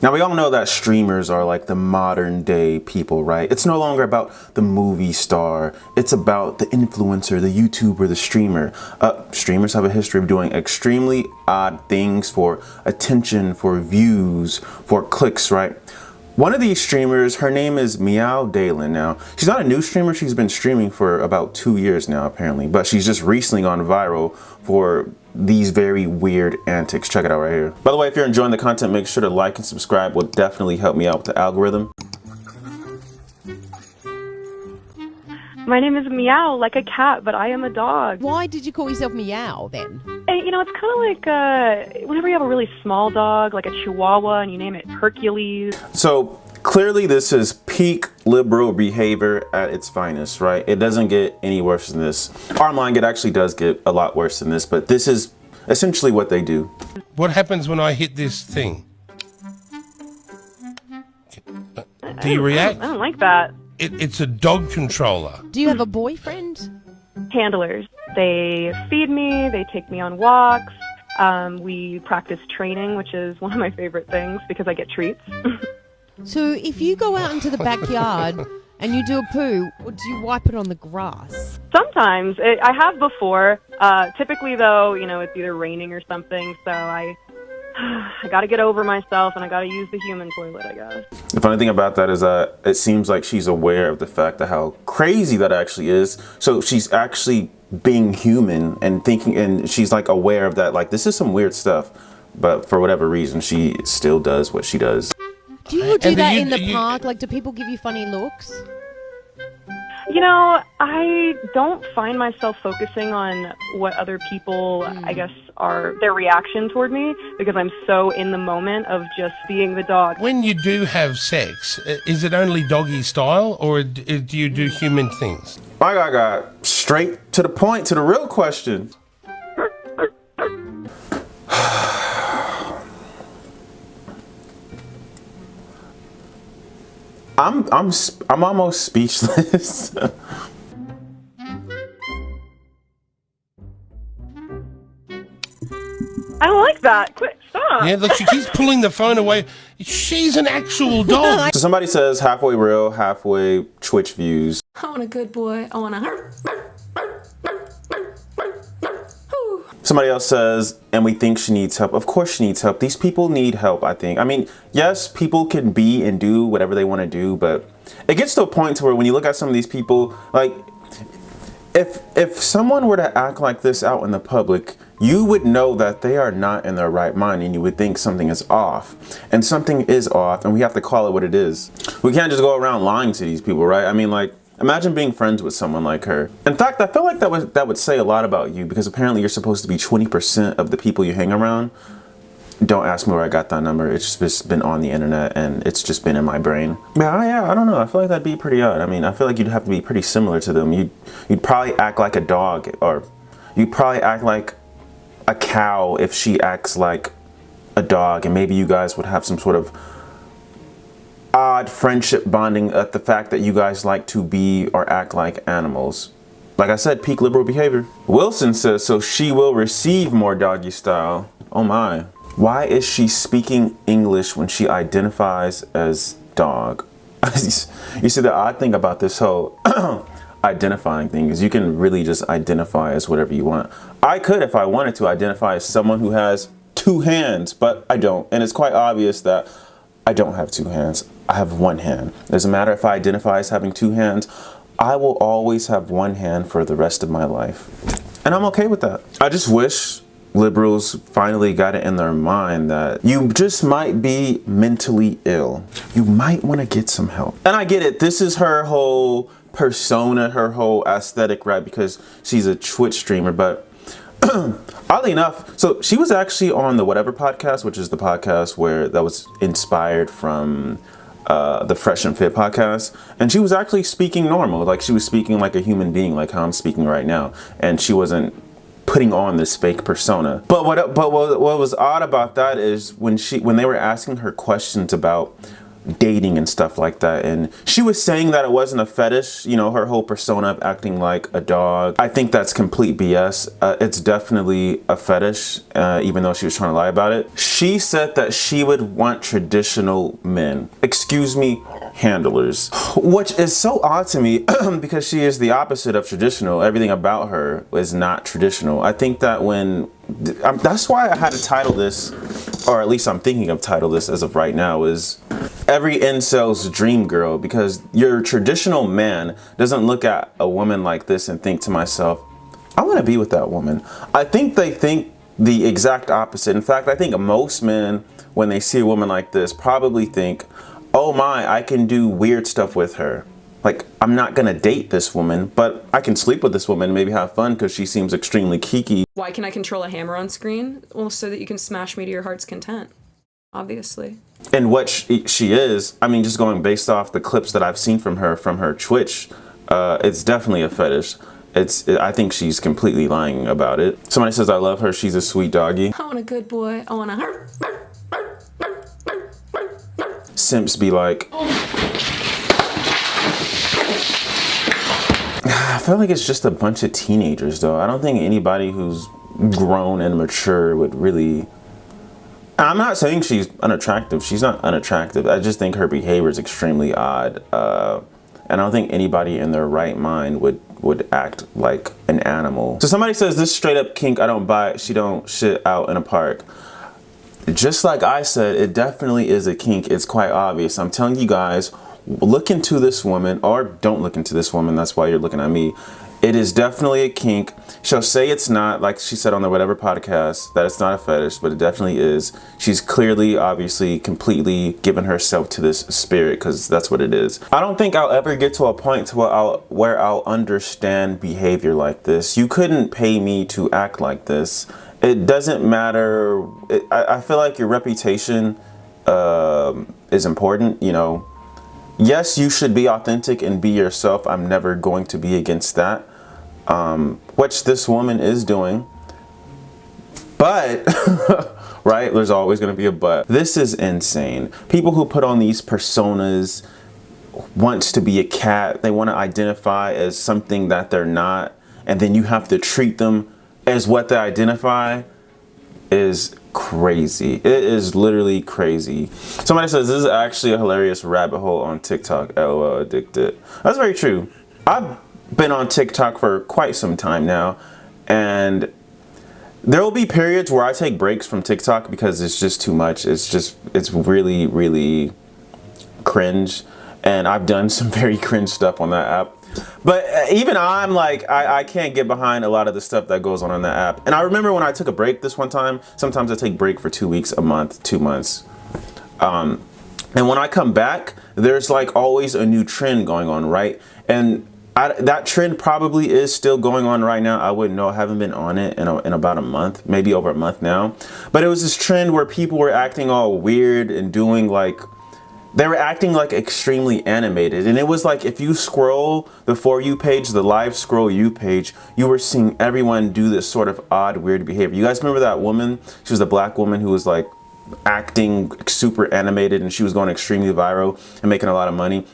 Now, we all know that streamers are like the modern day people, right? It's no longer about the movie star. It's about the influencer, the YouTuber, the streamer. Streamers have a history of doing extremely odd things for attention, for views, for clicks, right? One of these streamers, her name is Meow Dalen. Now, she's not a new streamer. She's been streaming for about 2 years now, apparently. But she's just recently gone viral for these very weird antics. Check it out right here. By the way, if you're enjoying the content, make sure to like and subscribe. Will definitely help me out with the algorithm. My name is Meow, like a cat, but I am a dog. Why did you call yourself Meow then? And, you know, it's kind of like whenever you have a really small dog, like a Chihuahua, and you name it Hercules. So clearly this is peak liberal behavior at its finest, right? It doesn't get any worse than this. Online, it actually does get a lot worse than this, but this is essentially what they do. What happens when I hit this thing? Do you react? I don't like that. It's a dog controller. Do you have a boyfriend? Handlers. They feed me, they take me on walks, we practice training, which is one of my favorite things because I get treats. So if you go out into the backyard and you do a poo, or do you wipe it on the grass? Sometimes. I have before. Typically, though, you know, it's either raining or something, so I gotta get over myself and I gotta use the human toilet, I guess. The funny thing about that is that it seems like she's aware of the fact that how crazy that actually is. So she's actually being human and thinking, and she's like aware of that, like this is some weird stuff, but for whatever reason she still does what she does. Do you do that in the park? Like, do people give you funny looks? You know, I don't find myself focusing on what other people, I guess, are their reaction toward me because I'm so in the moment of just being the dog. When you do have sex, is it only doggy style or do you do human things? My guy got straight to the point, to the real question. I'm almost speechless. I don't like that. Quit. Stop. Yeah, look, she keeps pulling the phone away. She's an actual dog. So somebody says halfway real, halfway Twitch views. I want a good boy. I want a Somebody else says, and we think she needs help. Of course she needs help. These people need help, I think. I mean, yes, people can be and do whatever they want to do, but it gets to a point to where when you look at some of these people, like, if someone were to act like this out in the public, you would know that they are not in their right mind and you would think something is off. And something is off and we have to call it what it is. We can't just go around lying to these people, right? I mean, like, imagine being friends with someone like her. In fact, I feel like that would say a lot about you because apparently you're supposed to be 20% of the people you hang around. Don't ask me where I got that number. It's just been on the internet and it's just been in my brain. Yeah, I don't know. I feel like that'd be pretty odd. I mean, I feel like you'd have to be pretty similar to them. You'd probably act like a dog, or you'd probably act like a cow if she acts like a dog, and maybe you guys would have some sort of odd friendship bonding at the fact that you guys like to be or act like animals. Like I said, peak liberal behavior. Wilson says, so she will receive more doggy style. Oh my. Why is she speaking English when she identifies as dog? You see, the odd thing about this whole identifying thing is you can really just identify as whatever you want. I could, if I wanted to, identify as someone who has 2 hands, but I don't. And it's quite obvious that I don't have 2 hands. I have 1 hand. Doesn't matter if I identify as having 2 hands. I will always have 1 hand for the rest of my life. And I'm okay with that. I just wish liberals finally got it in their mind that you just might be mentally ill. You might want to get some help. And I get it. This is her whole persona, her whole aesthetic, right? Because she's a Twitch streamer, but oddly enough, so she was actually on the Whatever podcast, which is the podcast that was inspired from the Fresh and Fit podcast, and she was actually speaking normal, like she was speaking like a human being, like how I'm speaking right now, and she wasn't putting on this fake persona. But what was odd about that is when they were asking her questions about dating and stuff like that. And she was saying that it wasn't a fetish, you know, her whole persona of acting like a dog. I think that's complete BS. It's definitely a fetish, even though she was trying to lie about it. She said that she would want traditional men. Excuse me, handlers. Which is so odd to me because she is the opposite of traditional. Everything about her is not traditional. I think that that's why I had to title this, or at least I'm thinking of title this as of right now, is every incel's dream girl, because your traditional man doesn't look at a woman like this and think to myself, I want to be with that woman. I think they think the exact opposite. In fact, I think most men, when they see a woman like this, probably think, oh my, I can do weird stuff with her. Like, I'm not gonna date this woman, but I can sleep with this woman, maybe have fun because she seems extremely kiki. Why can I control a hammer on screen? Well, so that you can smash me to your heart's content, obviously. And what she is, I mean, just going based off the clips that I've seen from her Twitch, it's definitely a fetish. I think she's completely lying about it. Somebody says I love her, she's a sweet doggy. I want a good boy. I want a Simps be like, I feel like it's just a bunch of teenagers though. I don't think anybody who's grown and mature would really. I'm not saying she's unattractive. She's not unattractive. I just think her behavior is extremely odd. And I don't think anybody in their right mind would act like an animal. So somebody says this straight up kink, I don't buy it. She don't shit out in a park. Just like I said, it definitely is a kink. It's quite obvious. I'm telling you guys, look into this woman, or don't look into this woman. That's why you're looking at me. It is definitely a kink. She'll say it's not, like she said on the whatever podcast, that it's not a fetish, but it definitely is. She's clearly, obviously, completely given herself to this spirit, because that's what it is. I don't think I'll ever get to a point to where I'll understand behavior like this. You couldn't pay me to act like this. It doesn't matter. I feel like your reputation is important, you know. Yes, you should be authentic and be yourself. I'm never going to be against that, which this woman is doing. But, right, there's always going to be a but. This is insane. People who put on these personas wants to be a cat. They want to identify as something that they're not. And then you have to treat them as what they identify is crazy. It is literally crazy. Somebody says this is actually a hilarious rabbit hole on TikTok. LOL, addicted. That's very true. I've been on TikTok for quite some time now, and there will be periods where I take breaks from TikTok because it's just too much. It's really, really cringe, and I've done some very cringe stuff on that app. But even I'm like, I can't get behind a lot of the stuff that goes on that app. And I remember when I took a break this one time, sometimes I take break for 2 weeks, a month, 2 months. And when I come back, there's like always a new trend going on, right? And that trend probably is still going on right now. I wouldn't know. I haven't been on it in about a month, maybe over a month now. But it was this trend where people were acting all weird and doing like, they were acting like extremely animated. And it was like, if you scroll the For You page, the live scroll you page, you were seeing everyone do this sort of odd, weird behavior. You guys remember that woman? She was a black woman who was like acting super animated, and she was going extremely viral and making a lot of money.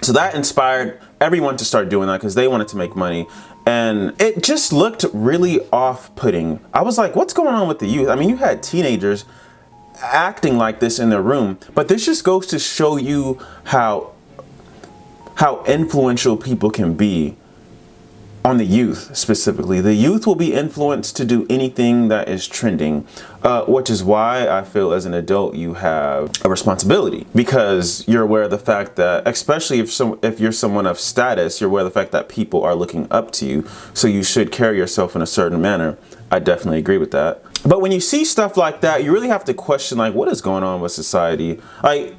So that inspired everyone to start doing that because they wanted to make money. And it just looked really off-putting. I was like, what's going on with the youth? I mean, you had teenagers acting like this in their room, but this just goes to show you how influential people can be on the youth. Specifically, the youth will be influenced to do anything that is trending, which is why I feel as an adult you have a responsibility, because you're aware of the fact that, especially if you're someone of status, you're aware of the fact that people are looking up to you, so you should carry yourself in a certain manner. I definitely agree with that. But when you see stuff like that, you really have to question, like, what is going on with society? Like,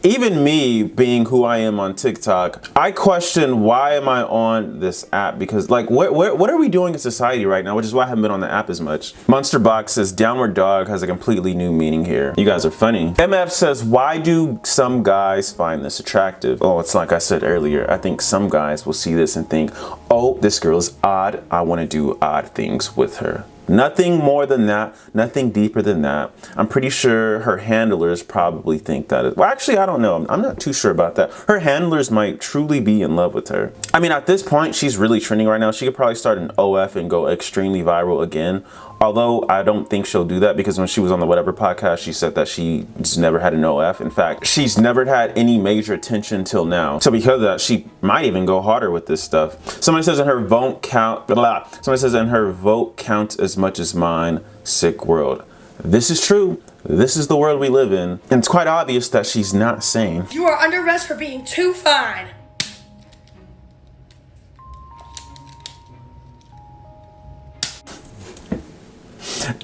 even me being who I am on TikTok, I question, why am I on this app? Because like, what are we doing in society right now? Which is why I haven't been on the app as much. Monster Box says downward dog has a completely new meaning here. You guys are funny. MF says, why do some guys find this attractive? Oh, it's like I said earlier. I think some guys will see this and think, oh, this girl is odd. I want to do odd things with her. Nothing more than that, nothing deeper than that. I'm pretty sure her handlers probably think that. Well, actually, I don't know. I'm not too sure about that. Her handlers might truly be in love with her. I mean, at this point, she's really trending right now. She could probably start an OF and go extremely viral again. Although I don't think she'll do that, because when she was on the Whatever podcast, she said that she's never had an OF. In fact, she's never had any major attention till now. So because of that, she might even go harder with this stuff. Somebody says in her vote count, somebody says in her vote counts as much as mine. Sick world. This is true. This is the world we live in. And it's quite obvious that she's not sane. You are under arrest for being too fine.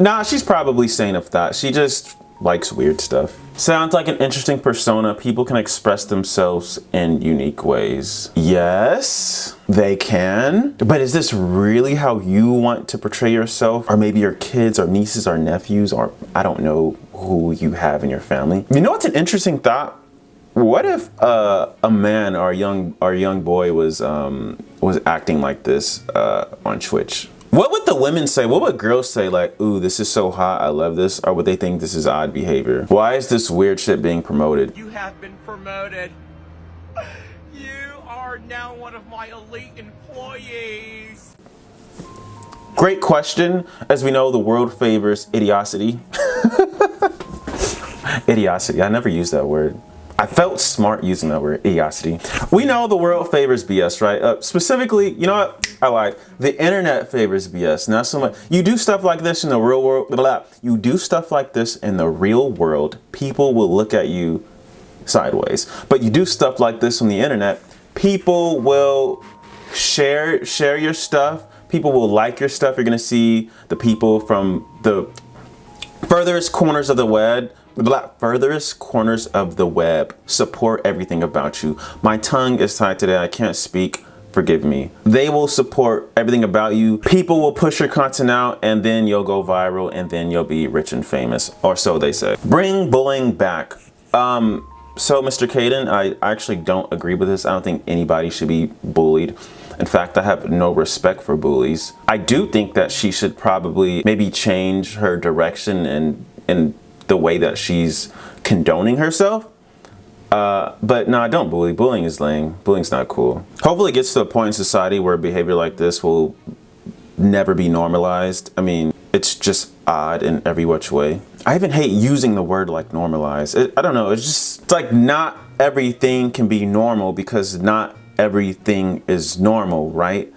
Nah, she's probably sane of that. She just likes weird stuff. Sounds like an interesting persona. People can express themselves in unique ways. Yes, they can. But is this really how you want to portray yourself? Or maybe your kids or nieces or nephews, or I don't know who you have in your family. You know what's an interesting thought? What if a man or a young boy was acting like this on Twitch? What would the women say? What would girls say? Like, ooh, this is so hot, I love this. Or would they think this is odd behavior? Why is this weird shit being promoted? You have been promoted. You are now one of my elite employees. Great question. As we know, the world favors idiocity. Idiocity. I never used that word. I felt smart using that word, idiocity. We know the world favors BS, right? Specifically, you know what? I lied. The internet favors BS, not so much. You do stuff like this in the real world. You do stuff like this in the real world, people will look at you sideways. But you do stuff like this on the internet, people will share your stuff. People will like your stuff. You're gonna see the people from the furthest corners of the web support everything about you. My tongue is tied today. I can't speak. Forgive me. They will support everything about you. People will push your content out, and then you'll go viral, and then you'll be rich and famous, or so they say. Bring bullying back. So Mr. Caden, I actually don't agree with this. I don't think anybody should be bullied. In fact, I have no respect for bullies. I do think that she should probably maybe change her direction and the way that she's condoning herself. But no, don't bully. Bullying is lame. Bullying's not cool. Hopefully it gets to a point in society where behavior like this will never be normalized. I mean, it's just odd in every which way. I even hate using the word like normalized. I don't know, it's like not everything can be normal, because not everything is normal, right?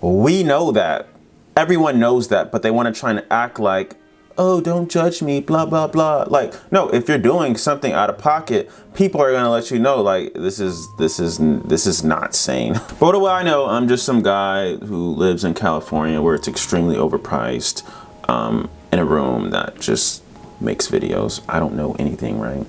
We know that. Everyone knows that, but they want to try and act like, oh, don't judge me, blah, blah, blah. Like, no, if you're doing something out of pocket, people are going to let you know, like, this is not sane. But what do I know? I'm just some guy who lives in California where it's extremely overpriced, in a room that just makes videos. I don't know anything, right?